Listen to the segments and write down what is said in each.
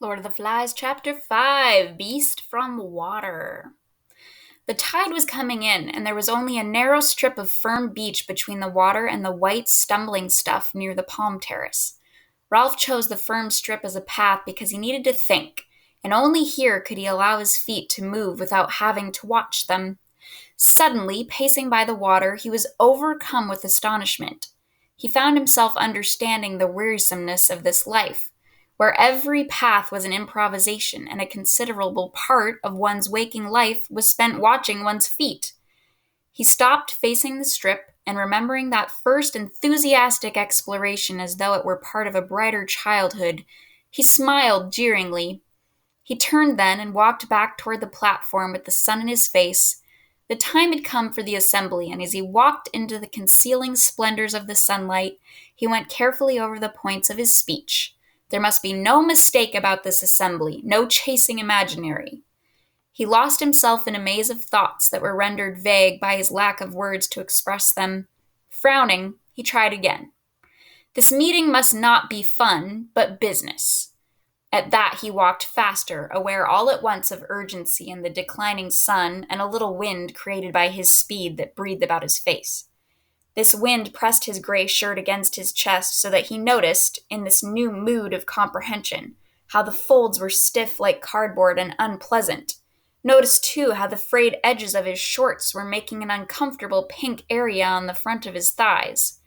Lord of the Flies, Chapter 5, Beast from Water. The tide was coming in, and there was only a narrow strip of firm beach between the water and the white stumbling stuff near the palm terrace. Ralph chose the firm strip as a path because he needed to think, and only here could he allow his feet to move without having to watch them. Suddenly, pacing by the water, he was overcome with astonishment. He found himself understanding the wearisomeness of this life, where every path was an improvisation and a considerable part of one's waking life was spent watching one's feet. He stopped facing the strip and remembering that first enthusiastic exploration as though it were part of a brighter childhood, he smiled jeeringly. He turned then and walked back toward the platform with the sun in his face. The time had come for the assembly, and as he walked into the concealing splendors of the sunlight, he went carefully over the points of his speech. There must be no mistake about this assembly, no chasing imaginary. He lost himself in a maze of thoughts that were rendered vague by his lack of words to express them. Frowning, he tried again. This meeting must not be fun, but business. At that he walked faster, aware all at once of urgency in the declining sun and a little wind created by his speed that breathed about his face. This wind pressed his gray shirt against his chest so that he noticed, in this new mood of comprehension, how the folds were stiff like cardboard and unpleasant. Noticed, too, how the frayed edges of his shorts were making an uncomfortable pink area on the front of his thighs.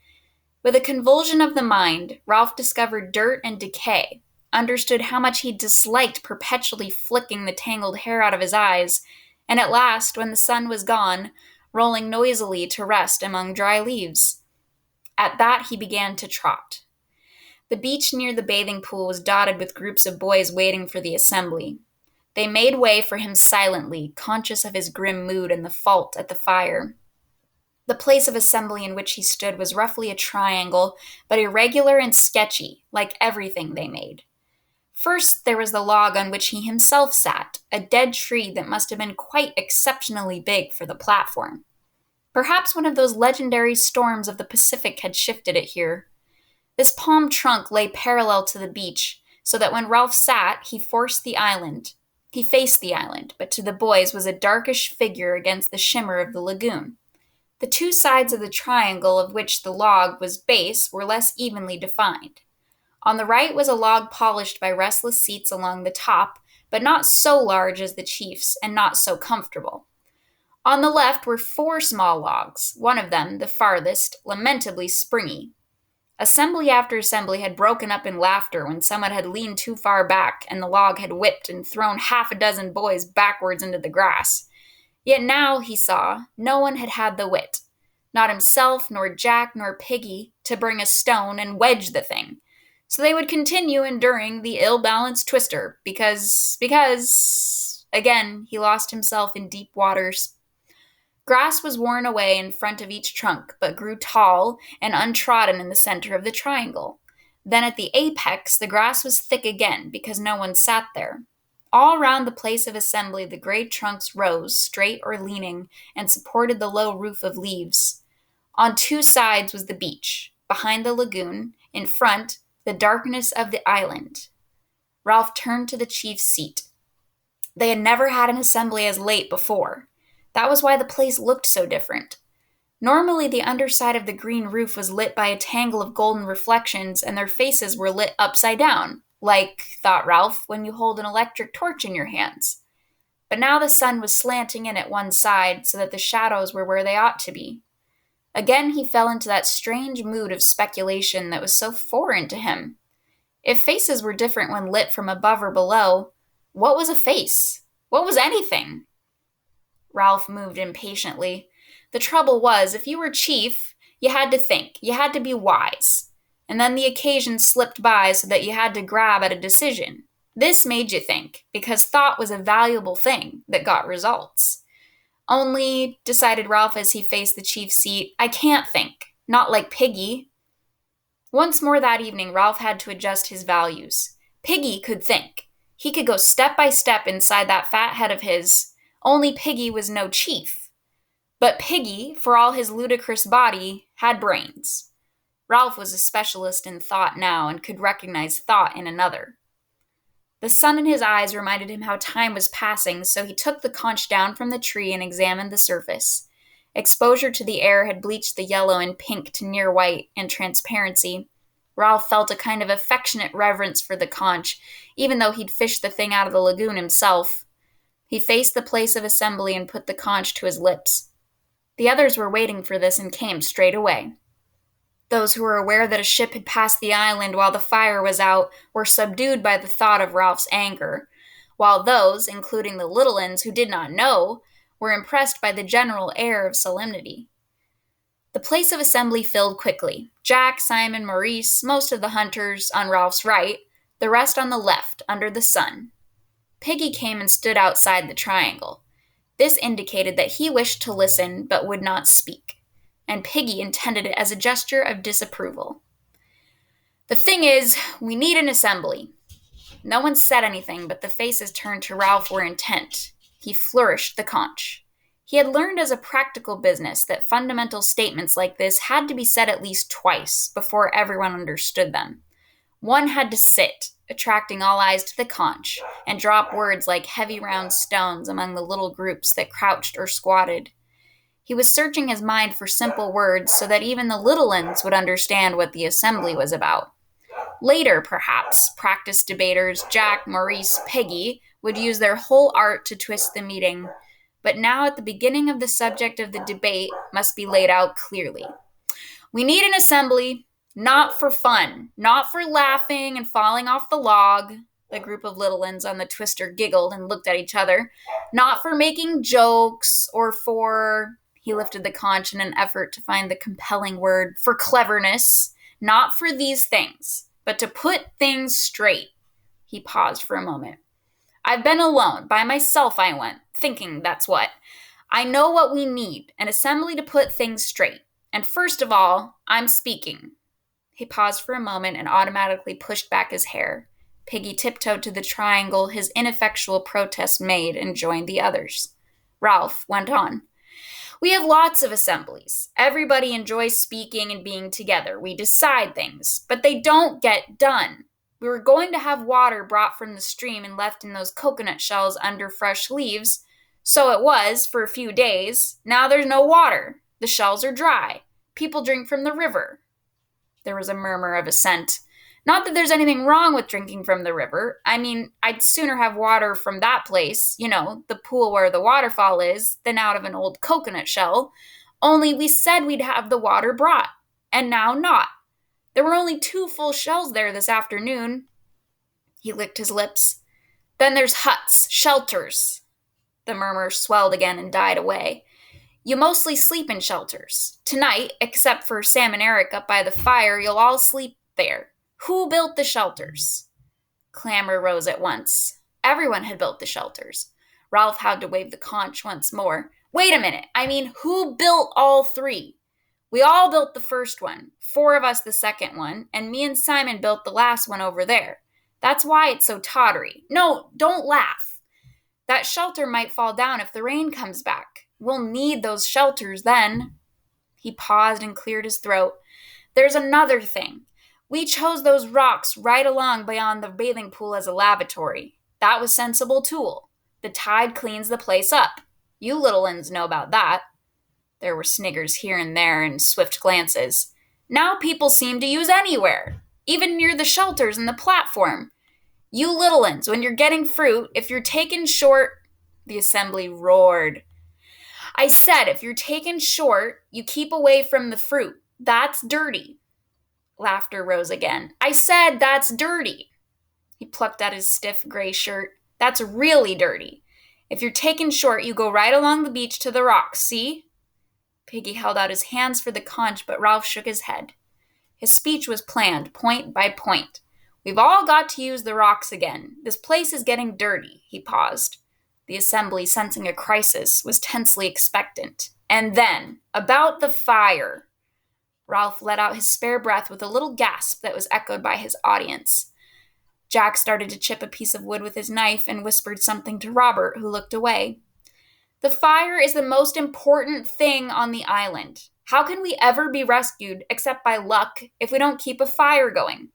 With a convulsion of the mind, Ralph discovered dirt and decay, understood how much he disliked perpetually flicking the tangled hair out of his eyes, and at last, when the sun was gone, rolling noisily to rest among dry leaves. At that he began to trot. The beach near the bathing pool was dotted with groups of boys waiting for the assembly. They made way for him silently, conscious of his grim mood and the fault at the fire. The place of assembly in which he stood was roughly a triangle, but irregular and sketchy, like everything they made. First, there was the log on which he himself sat, a dead tree that must have been quite exceptionally big for the platform. Perhaps one of those legendary storms of the Pacific had shifted it here. This palm trunk lay parallel to the beach, so that when Ralph sat, he faced the island, but to the boys was a darkish figure against the shimmer of the lagoon. The two sides of the triangle of which the log was base were less evenly defined. On the right was a log polished by restless seats along the top, but not so large as the chief's and not so comfortable. On the left were 4 small logs, one of them, the farthest, lamentably springy. Assembly after assembly had broken up in laughter when someone had leaned too far back and the log had whipped and thrown half a dozen boys backwards into the grass. Yet now, he saw, no one had had the wit, not himself, nor Jack, nor Piggy, to bring a stone and wedge the thing. So they would continue enduring the ill-balanced twister, because, again, he lost himself in deep waters. Grass was worn away in front of each trunk, but grew tall and untrodden in the center of the triangle. Then at the apex, the grass was thick again, because no one sat there. All round the place of assembly the great trunks rose, straight or leaning, and supported the low roof of leaves. On 2 sides was the beach, behind the lagoon, in front, the darkness of the island. Ralph turned to the chief's seat. They had never had an assembly as late before. That was why the place looked so different. Normally, the underside of the green roof was lit by a tangle of golden reflections, and their faces were lit upside down, like, thought Ralph, when you hold an electric torch in your hands. But now the sun was slanting in at one side, so that the shadows were where they ought to be. Again he fell into that strange mood of speculation that was so foreign to him. If faces were different when lit from above or below, what was a face? What was anything? Ralph moved impatiently. The trouble was, if you were chief, you had to think, you had to be wise. And then the occasion slipped by so that you had to grab at a decision. This made you think, because thought was a valuable thing that got results. Only, decided Ralph as he faced the chief's seat, I can't think. Not like Piggy. Once more that evening, Ralph had to adjust his values. Piggy could think. He could go step by step inside that fat head of his. Only Piggy was no chief. But Piggy, for all his ludicrous body, had brains. Ralph was a specialist in thought now and could recognize thought in another. The sun in his eyes reminded him how time was passing, so he took the conch down from the tree and examined the surface. Exposure to the air had bleached the yellow and pink to near white and transparency. Ralph felt a kind of affectionate reverence for the conch, even though he'd fished the thing out of the lagoon himself. He faced the place of assembly and put the conch to his lips. The others were waiting for this and came straight away. Those who were aware that a ship had passed the island while the fire was out were subdued by the thought of Ralph's anger, while those, including the little uns who did not know, were impressed by the general air of solemnity. The place of assembly filled quickly. Jack, Simon, Maurice, most of the hunters on Ralph's right, the rest on the left, under the sun. Piggy came and stood outside the triangle. This indicated that he wished to listen but would not speak, and Piggy intended it as a gesture of disapproval. The thing is, we need an assembly. No one said anything, but the faces turned to Ralph were intent. He flourished the conch. He had learned as a practical business that fundamental statements like this had to be said at least twice before everyone understood them. One had to sit, attracting all eyes to the conch, and drop words like heavy round stones among the little groups that crouched or squatted. He was searching his mind for simple words so that even the little uns would understand what the assembly was about. Later, perhaps, practiced debaters Jack, Maurice, Peggy would use their whole art to twist the meeting, but now at the beginning of the subject of the debate must be laid out clearly. We need an assembly, not for fun, not for laughing and falling off the log. The group of little uns on the twister giggled and looked at each other. Not for making jokes or for, he lifted the conch in an effort to find the compelling word, for cleverness. Not for these things, but to put things straight. He paused for a moment. I've been alone, by myself I went, thinking that's what. I know what we need, an assembly to put things straight. And first of all, I'm speaking. He paused for a moment and automatically pushed back his hair. Piggy tiptoed to the triangle his ineffectual protest made and joined the others. Ralph went on. We have lots of assemblies. Everybody enjoys speaking and being together. We decide things, but they don't get done. We were going to have water brought from the stream and left in those coconut shells under fresh leaves. So it was for a few days. Now there's no water. The shells are dry. People drink from the river. There was a murmur of assent. Not that there's anything wrong with drinking from the river. I mean, I'd sooner have water from that place, the pool where the waterfall is, than out of an old coconut shell. Only we said we'd have the water brought, and now not. There were only 2 full shells there this afternoon. He licked his lips. Then there's huts, shelters. The murmur swelled again and died away. You mostly sleep in shelters. Tonight, except for Sam and Eric up by the fire, you'll all sleep there. Who built the shelters? Clamor rose at once. Everyone had built the shelters. Ralph had to wave the conch once more. Wait a minute. I mean, who built all 3? We all built the first one, 4 of us the second one, and me and Simon built the last one over there. That's why it's so tottery. No, don't laugh. That shelter might fall down if the rain comes back. We'll need those shelters then. He paused and cleared his throat. There's another thing. We chose those rocks right along beyond the bathing pool as a lavatory. That was sensible tool. The tide cleans the place up. You little uns know about that. There were sniggers here and there and swift glances. Now people seem to use anywhere, even near the shelters and the platform. You little uns, when you're getting fruit, if you're taken short, the assembly roared. I said if you're taken short, you keep away from the fruit. That's dirty. Laughter rose again. I said that's dirty. He plucked at his stiff gray shirt. That's really dirty. If you're taken short, you go right along the beach to the rocks, see? Piggy held out his hands for the conch, but Ralph shook his head. His speech was planned, point by point. We've all got to use the rocks again. This place is getting dirty. He paused. The assembly, sensing a crisis, was tensely expectant. And then, about the fire. Ralph let out his spare breath with a little gasp that was echoed by his audience. Jack started to chip a piece of wood with his knife and whispered something to Robert, who looked away. The fire is the most important thing on the island. How can we ever be rescued, except by luck, if we don't keep a fire going?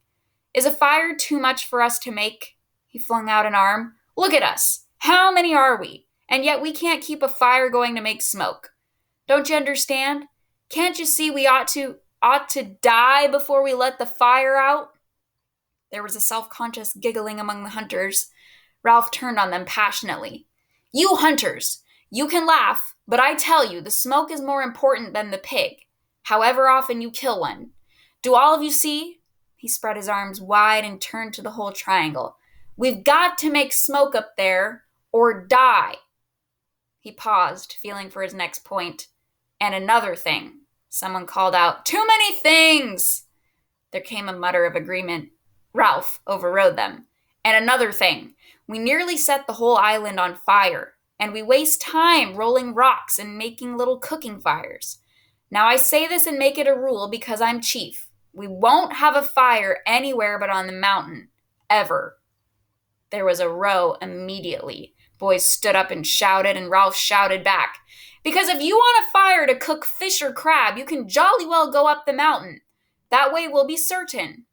Is a fire too much for us to make? He flung out an arm. "Look at us. How many are we? And yet we can't keep a fire going to make smoke. Don't you understand? Can't you see we ought to die before we let the fire out?" There was a self-conscious giggling among the hunters. Ralph turned on them passionately. "You hunters, you can laugh, but I tell you, the smoke is more important than the pig, however often you kill one. Do all of you see?" He spread his arms wide and turned to the whole triangle. "We've got to make smoke up there, or die." He paused, feeling for his next point. "And another thing," someone called out. "Too many things!" There came a mutter of agreement. Ralph overrode them. "And another thing, we nearly set the whole island on fire, and we waste time rolling rocks and making little cooking fires. Now I say this and make it a rule because I'm chief. We won't have a fire anywhere but on the mountain. Ever." There was a row immediately. Boys stood up and shouted, and Ralph shouted back, "Because if you want a fire to cook fish or crab, you can jolly well go up the mountain. That way we'll be certain."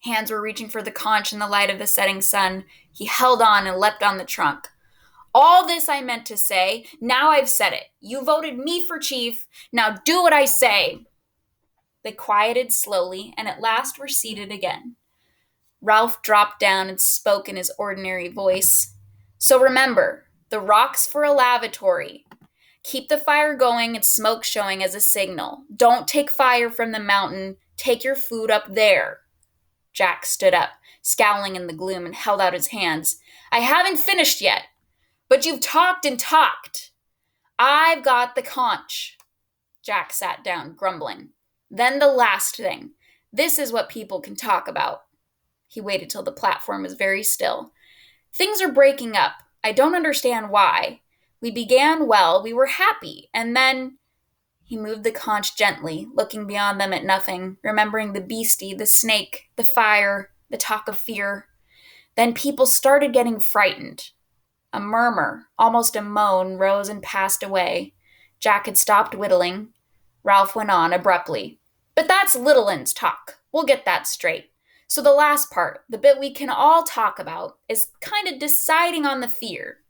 Hands were reaching for the conch in the light of the setting sun. He held on and leapt on the trunk. "All this I meant to say. Now I've said it. You voted me for chief. Now do what I say." They quieted slowly, and at last were seated again. Ralph dropped down and spoke in his ordinary voice. "So remember, the rock's for a lavatory. Keep the fire going and smoke showing as a signal. Don't take fire from the mountain. Take your food up there." Jack stood up, scowling in the gloom, and held out his hands. "I haven't finished yet. But you've talked and talked. I've got the conch." Jack sat down, grumbling. "Then the last thing. This is what people can talk about." He waited till the platform was very still. "Things are breaking up. I don't understand why. We began well, we were happy, and then—" He moved the conch gently, looking beyond them at nothing, remembering the beastie, the snake, the fire, the talk of fear. Then people started getting frightened. A murmur, almost a moan, rose and passed away. Jack had stopped whittling. Ralph went on abruptly. "But that's Little 'Un's talk. We'll get that straight. So the last part, the bit we can all talk about, is kind of deciding on the fear."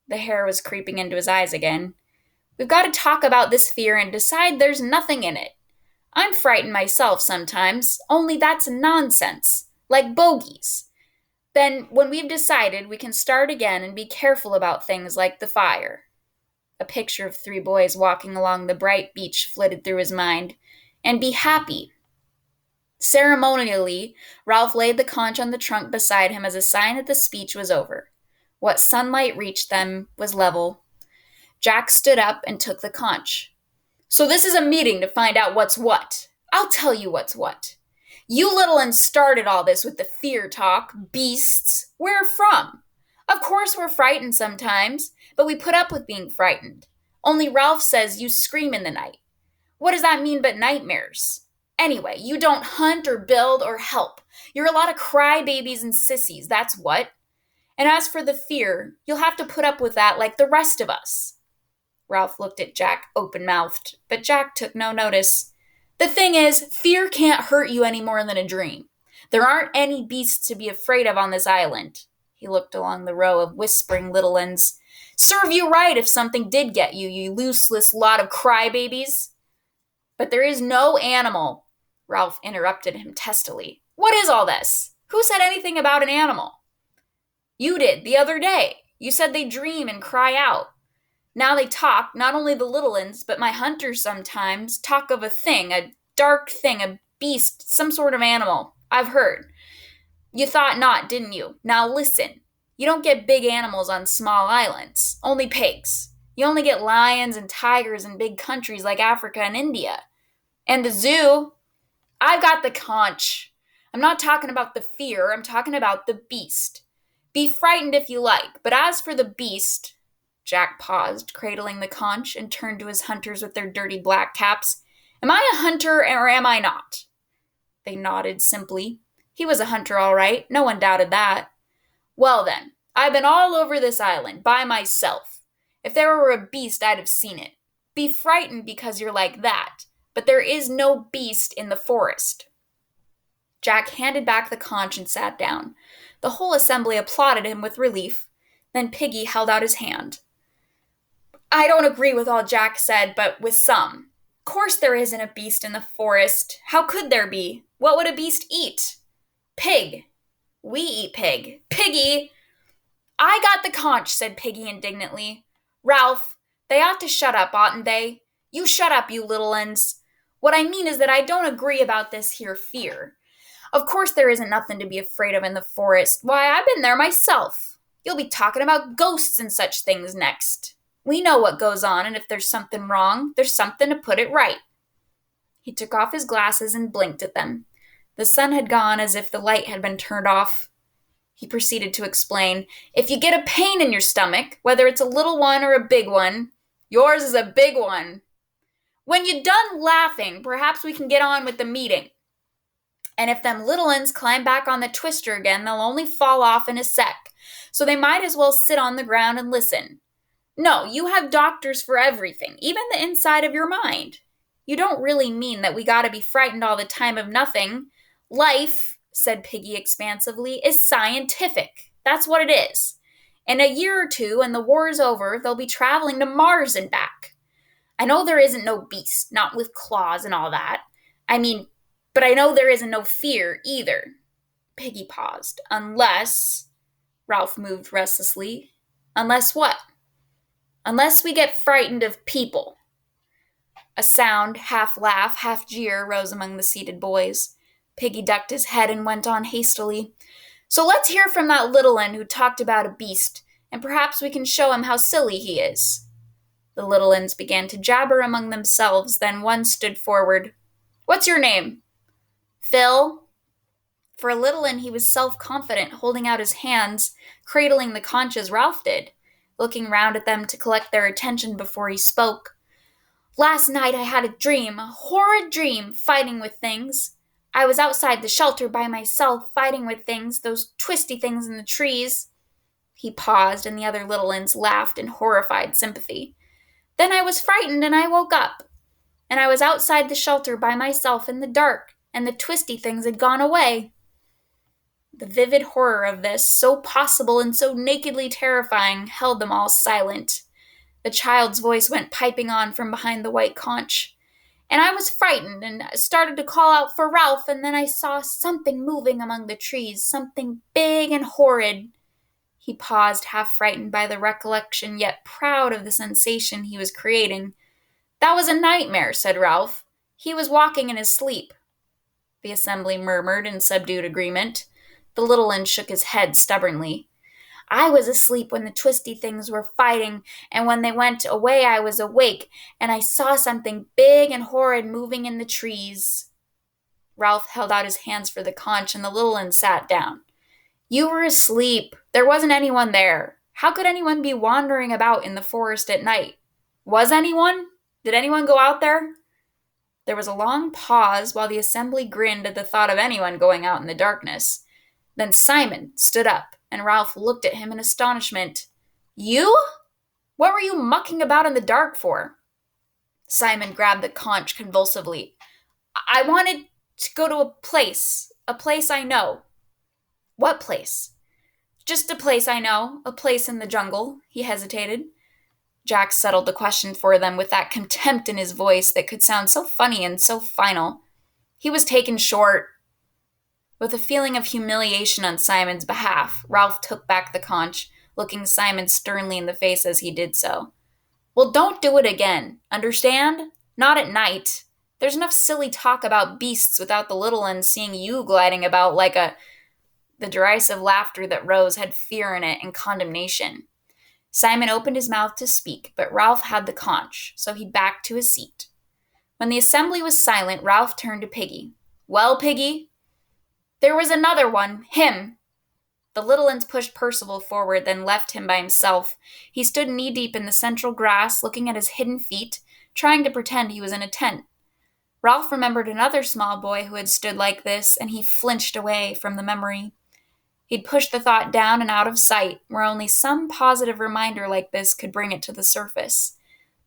The hair was creeping into his eyes again. "We've got to talk about this fear and decide there's nothing in it. I'm frightened myself sometimes, only that's nonsense, like bogies. Then, when we've decided, we can start again and be careful about things like the fire." A picture of 3 boys walking along the bright beach flitted through his mind. "And be happy." Ceremonially, Ralph laid the conch on the trunk beside him as a sign that the speech was over. What sunlight reached them was level. Jack stood up and took the conch. "So this is a meeting to find out what's what. I'll tell you what's what. You Little 'Un started all this with the fear talk. Beasts. Where from? Of course we're frightened sometimes, but we put up with being frightened. Only Ralph says you scream in the night. What does that mean but nightmares? Anyway, you don't hunt or build or help. You're a lot of crybabies and sissies, that's what. And as for the fear, you'll have to put up with that like the rest of us." Ralph looked at Jack open-mouthed, but Jack took no notice. "The thing is, fear can't hurt you any more than a dream. There aren't any beasts to be afraid of on this island." He looked along the row of whispering Little 'Uns. "Serve you right if something did get you, you useless lot of crybabies." "But there is no animal," Ralph interrupted him testily. "What is all this? Who said anything about an animal?" "You did, the other day. You said they dream and cry out. Now they talk, not only the Little 'Uns, but my hunters sometimes talk of a thing, a dark thing, a beast, some sort of animal. I've heard. You thought not, didn't you? Now listen. You don't get big animals on small islands. Only pigs. You only get lions and tigers in big countries like Africa and India. And the zoo. I've got the conch. I'm not talking about the fear, I'm talking about the beast. Be frightened if you like, but as for the beast—" Jack paused, cradling the conch, and turned to his hunters with their dirty black caps. "Am I a hunter or am I not?" They nodded simply. He was a hunter all right, no one doubted that. "Well then, I've been all over this island, by myself. If there were a beast, I'd have seen it. Be frightened because you're like that, but there is no beast in the forest." Jack handed back the conch and sat down. The whole assembly applauded him with relief. Then Piggy held out his hand. I don't agree with all Jack said, but with some. Of course there isn't a beast in the forest. How could there be? What would a beast eat? Pig. We eat pig. Piggy! I got the conch, said Piggy indignantly. Ralph, they ought to shut up, oughtn't they? You shut up, you little uns. What I mean is that I don't agree about this here fear. Of course there isn't nothing to be afraid of in the forest. Why, I've been there myself. You'll be talking about ghosts and such things next. We know what goes on, and if there's something wrong, there's something to put it right. He took off his glasses and blinked at them. The sun had gone as if the light had been turned off. He proceeded to explain, if you get a pain in your stomach, whether it's a little one or a big one, yours is a big one. When you're done laughing, perhaps we can get on with the meeting. And if them little uns climb back on the twister again, they'll only fall off in a sec, so they might as well sit on the ground and listen. No, you have doctors for everything, even the inside of your mind. You don't really mean that we gotta be frightened all the time of nothing. Life, said Piggy expansively, is scientific. That's what it is. In a year or two, and the war's over, they'll be traveling to Mars and back. I know there isn't no beast, not with claws and all that. But I know there isn't no fear either. Piggy paused. Unless, Ralph moved restlessly. Unless what? Unless we get frightened of people. A sound, half laugh, half jeer, rose among the seated boys. Piggy ducked his head and went on hastily. So let's hear from that little un who talked about a beast, and perhaps we can show him how silly he is. The little uns began to jabber among themselves, then one stood forward. What's your name? Phil. For a little un he was self-confident, holding out his hands, cradling the conch as Ralph did, looking round at them to collect their attention before he spoke. Last night I had a dream, a horrid dream, fighting with things. I was outside the shelter by myself, fighting with things, those twisty things in the trees. He paused, and the other little uns laughed in horrified sympathy. Then I was frightened, and I woke up. And I was outside the shelter by myself in the dark, and the twisty things had gone away. The vivid horror of this, so possible and so nakedly terrifying, held them all silent. The child's voice went piping on from behind the white conch. And I was frightened and started to call out for Ralph, and then I saw something moving among the trees, something big and horrid. He paused, half frightened by the recollection, yet proud of the sensation he was creating. That was a nightmare, said Ralph. He was walking in his sleep. The assembly murmured in subdued agreement. The little un shook his head stubbornly. I was asleep when the twisty things were fighting, and when they went away I was awake, and I saw something big and horrid moving in the trees. Ralph held out his hands for the conch, and the little un sat down. You were asleep. There wasn't anyone there. How could anyone be wandering about in the forest at night? Was anyone? Did anyone go out there? There was a long pause while the assembly grinned at the thought of anyone going out in the darkness. Then Simon stood up, and Ralph looked at him in astonishment. You? What were you mucking about in the dark for? Simon grabbed the conch convulsively. I wanted to go to a place I know. What place? Just a place I know, a place in the jungle. He hesitated. Jack settled the question for them with that contempt in his voice that could sound so funny and so final. He was taken short. With a feeling of humiliation on Simon's behalf, Ralph took back the conch, looking Simon sternly in the face as he did so. Well, don't do it again. Understand? Not at night. There's enough silly talk about beasts without the little uns seeing you gliding about like a... The derisive laughter that rose had fear in it and condemnation. Simon opened his mouth to speak, but Ralph had the conch, so he backed to his seat. When the assembly was silent, Ralph turned to Piggy. Well, Piggy? There was another one, him. The little uns pushed Percival forward, then left him by himself. He stood knee-deep in the central grass, looking at his hidden feet, trying to pretend he was in a tent. Ralph remembered another small boy who had stood like this, and he flinched away from the memory. He'd pushed the thought down and out of sight, where only some positive reminder like this could bring it to the surface.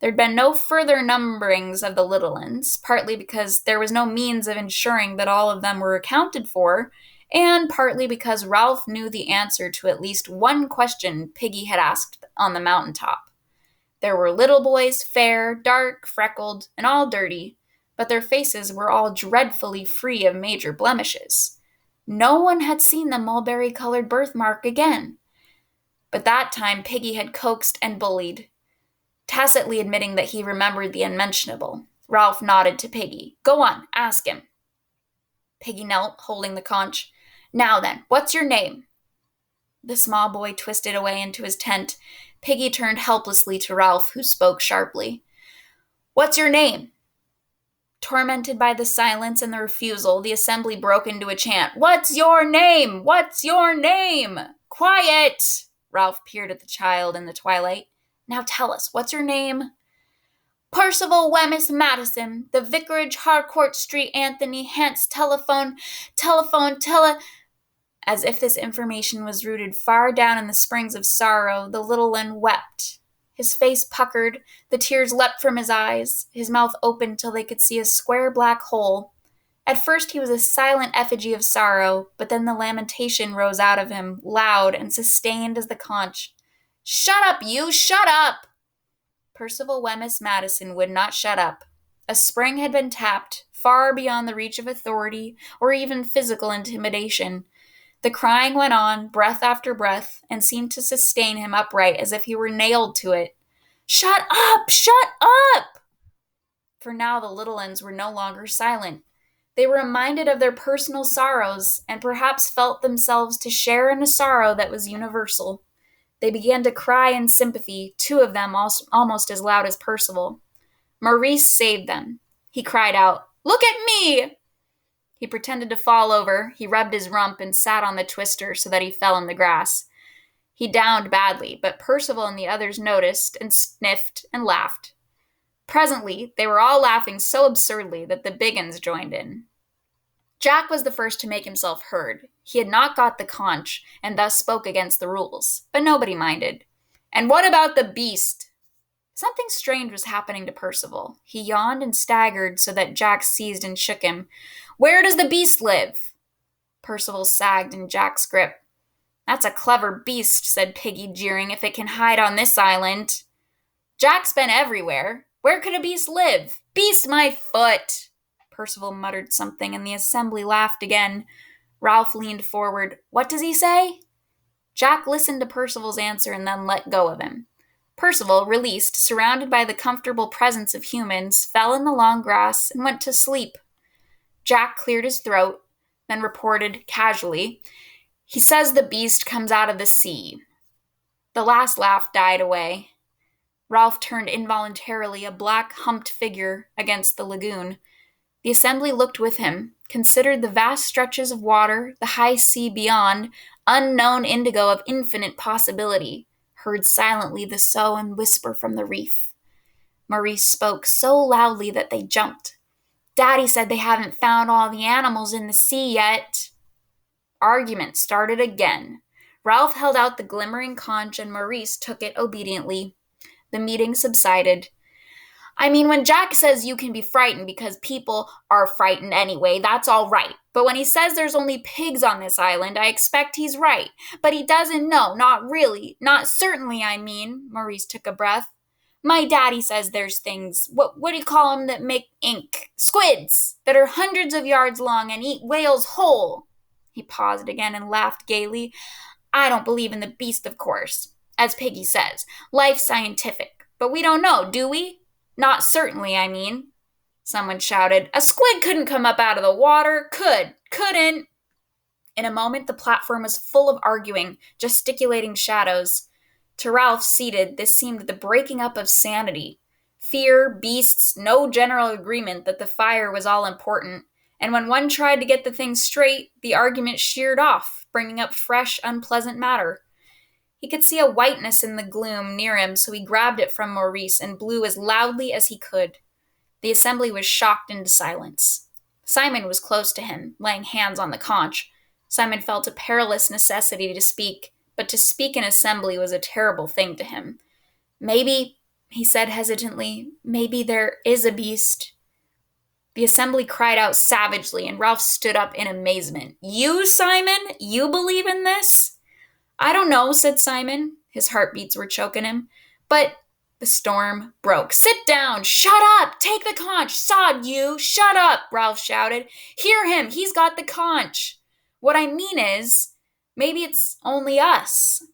There'd been no further numberings of the little uns, partly because there was no means of ensuring that all of them were accounted for, and partly because Ralph knew the answer to at least one question Piggy had asked on the mountaintop. There were little boys, fair, dark, freckled, and all dirty, but their faces were all dreadfully free of major blemishes. No one had seen the mulberry-colored birthmark again. But that time Piggy had coaxed and bullied, tacitly admitting that he remembered the unmentionable. Ralph nodded to Piggy. "Go on, ask him." Piggy knelt, holding the conch. "Now then, what's your name?" The small boy twisted away into his tent. Piggy turned helplessly to Ralph, who spoke sharply. "What's your name?" Tormented by the silence and the refusal, the assembly broke into a chant. "What's your name? What's your name?" "Quiet!" Ralph peered at the child in the twilight. "Now tell us, what's your name?" "Percival Wemyss Madison, the Vicarage, Harcourt Street, Anthony, Hants, telephone. As if this information was rooted far down in the springs of sorrow, the little un wept. His face puckered, the tears leapt from his eyes, his mouth opened till they could see a square black hole. At first he was a silent effigy of sorrow, but then the lamentation rose out of him, loud and sustained as the conch. "Shut up, you! Shut up!" Percival Wemyss Madison would not shut up. A spring had been tapped, far beyond the reach of authority or even physical intimidation. The crying went on, breath after breath, and seemed to sustain him upright as if he were nailed to it. "Shut up! Shut up!" For now the little uns were no longer silent. They were reminded of their personal sorrows, and perhaps felt themselves to share in a sorrow that was universal. They began to cry in sympathy, two of them almost as loud as Percival. Maurice saved them. He cried out, "Look at me!" He pretended to fall over. He rubbed his rump and sat on the twister so that he fell in the grass. He downed badly, but Percival and the others noticed and sniffed and laughed. Presently, they were all laughing so absurdly that the big uns joined in. Jack was the first to make himself heard. He had not got the conch, and thus spoke against the rules, but nobody minded. "And what about the beast?" Something strange was happening to Percival. He yawned and staggered so that Jack seized and shook him. "Where does the beast live?" Percival sagged in Jack's grip. "That's a clever beast," said Piggy, jeering, "if it can hide on this island." "Jack's been everywhere. Where could a beast live?" "Beast my foot!" Percival muttered something, and the assembly laughed again. Ralph leaned forward. "What does he say?" Jack listened to Percival's answer and then let go of him. Percival, released, surrounded by the comfortable presence of humans, fell in the long grass and went to sleep. Jack cleared his throat, then reported casually, "He says the beast comes out of the sea." The last laugh died away. Ralph turned involuntarily, a black, humped figure, against the lagoon. The assembly looked with him, considered the vast stretches of water, the high sea beyond, unknown indigo of infinite possibility, heard silently the sough and whisper from the reef. Maurice spoke so loudly that they jumped. "Daddy said they haven't found all the animals in the sea yet." Argument started again. Ralph held out the glimmering conch and Maurice took it obediently. The meeting subsided. "I mean, when Jack says you can be frightened because people are frightened anyway, that's all right. But when he says there's only pigs on this island, I expect he's right. But he doesn't know, not really, not certainly, I mean." Maurice took a breath. "My daddy says there's things, what do you call them, that make ink? Squids, that are hundreds of yards long and eat whales whole." He paused again and laughed gaily. "I don't believe in the beast, of course. As Piggy says, life's scientific. But we don't know, do we? Not certainly, I mean." Someone shouted, "A squid couldn't come up out of the water. Couldn't." In a moment, the platform was full of arguing, gesticulating shadows. To Ralph, seated, this seemed the breaking up of sanity. Fear, beasts, no general agreement that the fire was all important. And when one tried to get the thing straight, the argument sheared off, bringing up fresh, unpleasant matter. He could see a whiteness in the gloom near him, so he grabbed it from Maurice and blew as loudly as he could. The assembly was shocked into silence. Simon was close to him, laying hands on the conch. Simon felt a perilous necessity to speak, but to speak in assembly was a terrible thing to him. Maybe he said hesitantly. Maybe there is a beast. The assembly cried out savagely, and Ralph stood up in amazement. You, Simon? You believe in this? I don't know, said Simon. His heartbeats were choking him. But the storm broke. Sit down! Shut up! Take the conch! Sod you! Shut up! Ralph shouted. Hear him! He's got the conch! What I mean is, maybe it's only us.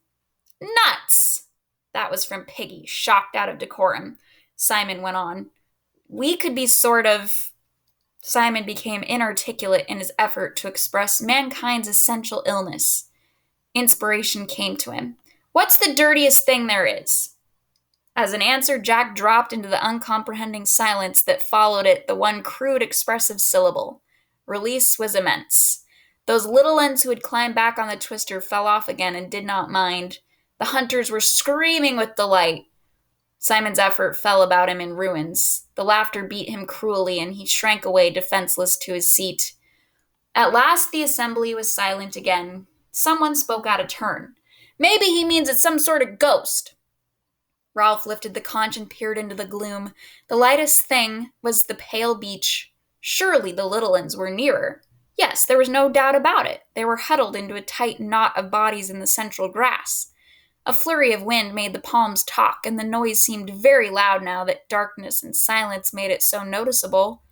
Nuts! That was from Piggy, shocked out of decorum. Simon went on. We could be sort of... Simon became inarticulate in his effort to express mankind's essential illness. Inspiration came to him. What's the dirtiest thing there is? As an answer, Jack dropped into the uncomprehending silence that followed it the one crude expressive syllable. Release was immense. Those little ends who had climbed back on the twister fell off again and did not mind. The hunters were screaming with delight. Simon's effort fell about him in ruins. The laughter beat him cruelly, and he shrank away defenseless to his seat. At last the assembly was silent again. Someone spoke out of turn. Maybe he means it's some sort of ghost. Ralph lifted the conch and peered into the gloom. The lightest thing was the pale beach. Surely the little ones were nearer. Yes, there was no doubt about it. They were huddled into a tight knot of bodies in the central grass. A flurry of wind made the palms talk, and the noise seemed very loud now that darkness and silence made it so noticeable.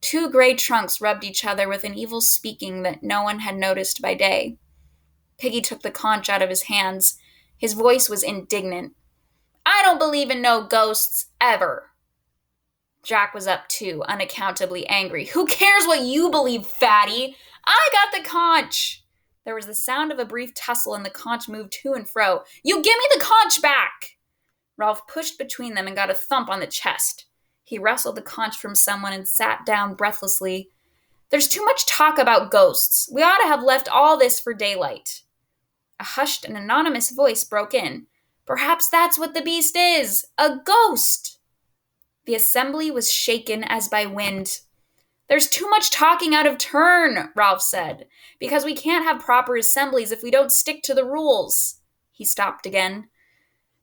Two gray trunks rubbed each other with an evil speaking that no one had noticed by day. Piggy took the conch out of his hands. His voice was indignant. I don't believe in no ghosts, ever. Jack was up too, unaccountably angry. Who cares what you believe, fatty? I got the conch! There was the sound of a brief tussle, and the conch moved to and fro. You give me the conch back! Ralph pushed between them and got a thump on the chest. He wrestled the conch from someone and sat down breathlessly. There's too much talk about ghosts. We ought to have left all this for daylight. A hushed and anonymous voice broke in. Perhaps that's what the beast is, a ghost. The assembly was shaken as by wind. There's too much talking out of turn, Ralph said, because we can't have proper assemblies if we don't stick to the rules. He stopped again.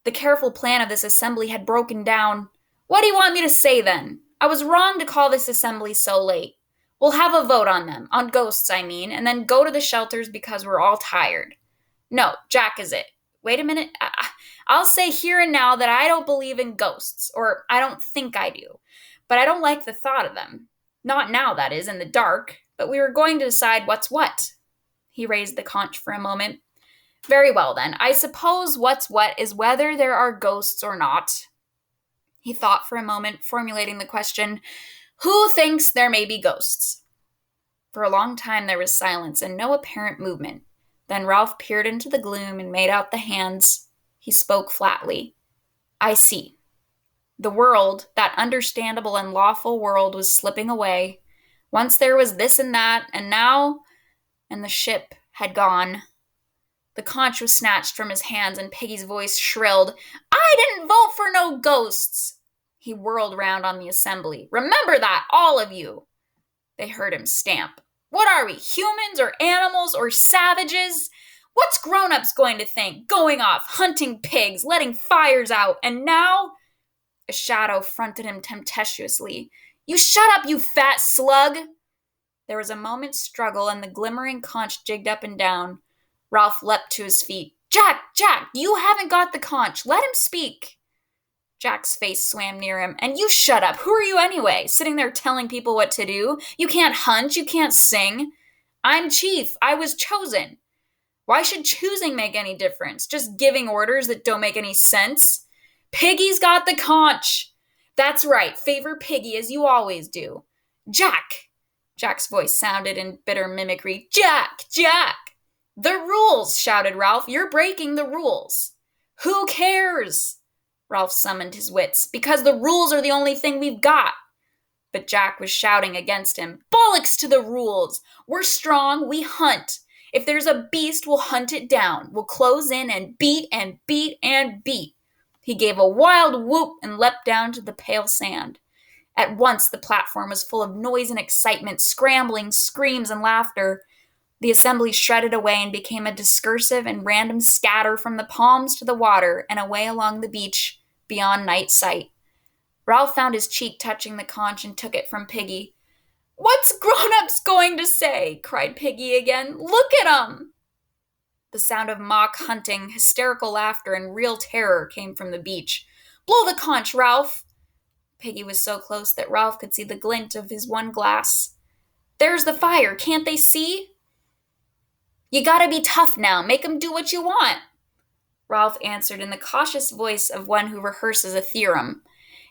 The careful plan of this assembly had broken down. What do you want me to say then? I was wrong to call this assembly so late. We'll have a vote on them, on ghosts, I mean, and then go to the shelters because we're all tired. No, Jack is it. Wait a minute. I'll say here and now that I don't believe in ghosts, or I don't think I do, but I don't like the thought of them. Not now, that is, in the dark, but we were going to decide what's what. He raised the conch for a moment. Very well, then. I suppose what's what is whether there are ghosts or not. He thought for a moment, formulating the question, who thinks there may be ghosts? For a long time there was silence and no apparent movement. Then Ralph peered into the gloom and made out the hands. He spoke flatly. I see. The world, that understandable and lawful world, was slipping away. Once there was this and that, and now... And the ship had gone. The conch was snatched from his hands, and Piggy's voice shrilled. I didn't vote for no ghosts! He whirled round on the assembly. Remember that, all of you! They heard him stamp. What are we, humans or animals or savages? What's grown-ups going to think? Going off, hunting pigs, letting fires out, and now... A shadow fronted him tempestuously. You shut up, you fat slug! There was a moment's struggle, and the glimmering conch jigged up and down. Ralph leapt to his feet. Jack, you haven't got the conch. Let him speak. Jack's face swam near him. And you shut up. Who are you anyway? Sitting there telling people what to do? You can't hunt. You can't sing. I'm chief. I was chosen. Why should choosing make any difference? Just giving orders that don't make any sense? Piggy's got the conch. That's right. Favor Piggy as you always do. Jack. Jack's voice sounded in bitter mimicry. Jack! The rules, shouted Ralph. You're breaking the rules. Who cares? Ralph summoned his wits. Because the rules are the only thing we've got. But Jack was shouting against him. Bollocks to the rules. We're strong. We hunt. If there's a beast, we'll hunt it down. We'll close in and beat and beat and beat. He gave a wild whoop and leapt down to the pale sand. At once the platform was full of noise and excitement, scrambling, screams, and laughter. The assembly shredded away and became a discursive and random scatter from the palms to the water and away along the beach beyond night sight. Ralph found his cheek touching the conch and took it from Piggy. "What's grown-ups going to say?" cried Piggy again. "Look at 'em!" The sound of mock hunting, hysterical laughter, and real terror came from the beach. "Blow the conch, Ralph!" Piggy was so close that Ralph could see the glint of his one glass. "There's the fire. Can't they see?" "You gotta be tough now. Make 'em do what you want." Ralph answered in the cautious voice of one who rehearses a theorem.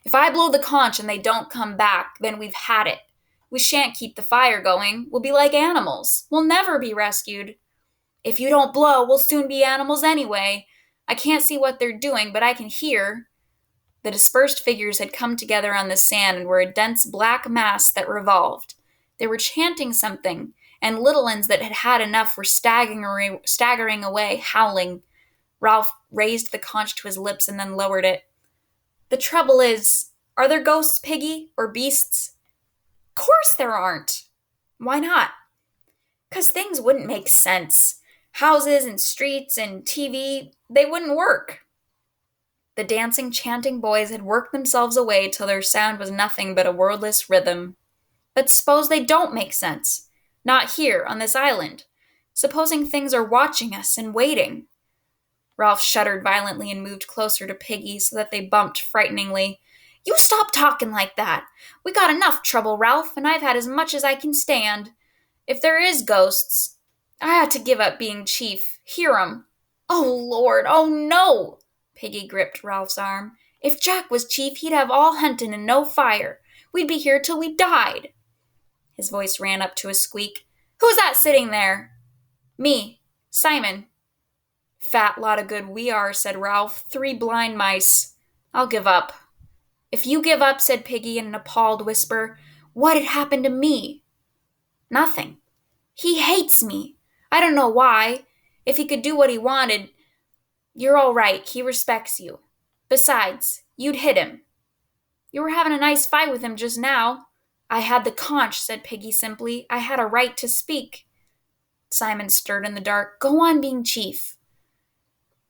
"If I blow the conch and they don't come back, then we've had it. We shan't keep the fire going. We'll be like animals. We'll never be rescued." "If you don't blow, we'll soon be animals anyway. I can't see what they're doing, but I can hear." The dispersed figures had come together on the sand and were a dense black mass that revolved. They were chanting something, and little ones that had had enough were staggering away, howling. Ralph raised the conch to his lips and then lowered it. "The trouble is, are there ghosts, Piggy, or beasts?" "Course there aren't." "Why not?" "'Cause things wouldn't make sense. Houses and streets and TV, they wouldn't work." The dancing, chanting boys had worked themselves away till their sound was nothing but a wordless rhythm. "But suppose they don't make sense? Not here, on this island. Supposing things are watching us and waiting." Ralph shuddered violently and moved closer to Piggy so that they bumped frighteningly. "You stop talking like that. We got enough trouble, Ralph, and I've had as much as I can stand. If there is ghosts, I ought to give up being chief. Hear 'em." "Oh, Lord, oh no!" Piggy gripped Ralph's arm. "If Jack was chief, he'd have all hunting and no fire. We'd be here till we died." His voice ran up to a squeak. "Who's that sitting there?" "Me. Simon." "Fat lot of good we are," said Ralph. "3 blind mice. I'll give up." "If you give up," said Piggy in an appalled whisper, "what'd happen to me?" "Nothing. He hates me. I don't know why. If he could do what he wanted, you're all right. He respects you. Besides, you'd hit him. You were having a nice fight with him just now." "I had the conch," said Piggy simply. "I had a right to speak." Simon stirred in the dark. "Go on being chief."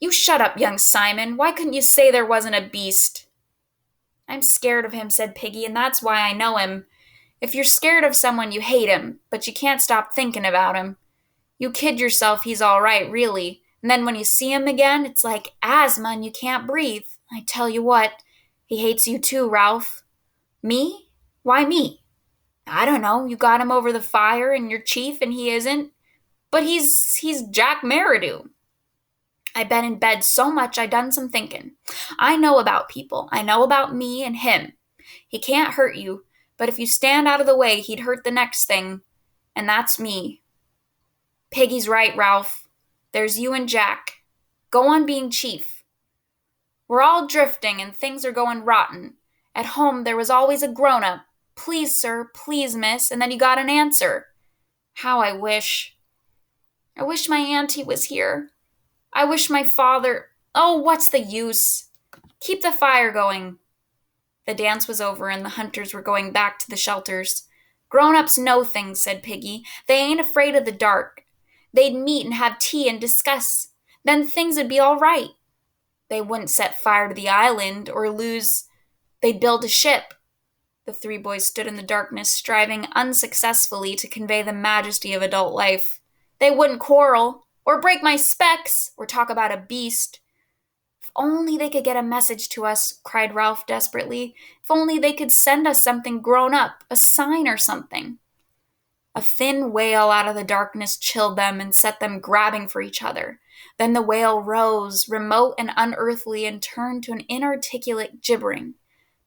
"You shut up, young Simon. Why couldn't you say there wasn't a beast?" "I'm scared of him," said Piggy, "and that's why I know him. If you're scared of someone, you hate him, but you can't stop thinking about him. You kid yourself he's all right, really, and then when you see him again, it's like asthma and you can't breathe. I tell you what, he hates you too, Ralph." "Me? Why me?" "I don't know. You got him over the fire, and you're chief, and he isn't. But he's Jack Merridew." "I been in bed so much I done some thinking. I know about people. I know about me and him. He can't hurt you, but if you stand out of the way, he'd hurt the next thing, and that's me." "Piggy's right, Ralph. There's you and Jack. Go on being chief. We're all drifting, and things are going rotten. At home there was always a grown-up. 'Please, sir,' 'Please, miss,' and then you got an answer. How I wish my auntie was here. I wish my father. Oh, what's the use? Keep the fire going." The dance was over and the hunters were going back to the shelters. "Grown-ups know things," said Piggy. "They ain't afraid of the dark. They'd meet and have tea and discuss. Then things would be all right. They wouldn't set fire to the island or lose. They'd build a ship." The 3 boys stood in the darkness, striving unsuccessfully to convey the majesty of adult life. "They wouldn't quarrel, or break my specs, or talk about a beast." "If only they could get a message to us," cried Ralph desperately. "If only they could send us something grown up, a sign or something." A thin wail out of the darkness chilled them and set them grabbing for each other. Then the wail rose, remote and unearthly, and turned to an inarticulate gibbering.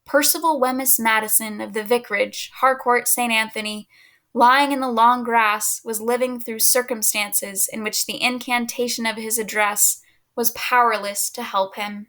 Percival Wemyss Madison of the vicarage, Harcourt St. Anthony, lying in the long grass, was living through circumstances in which the incantation of his address was powerless to help him.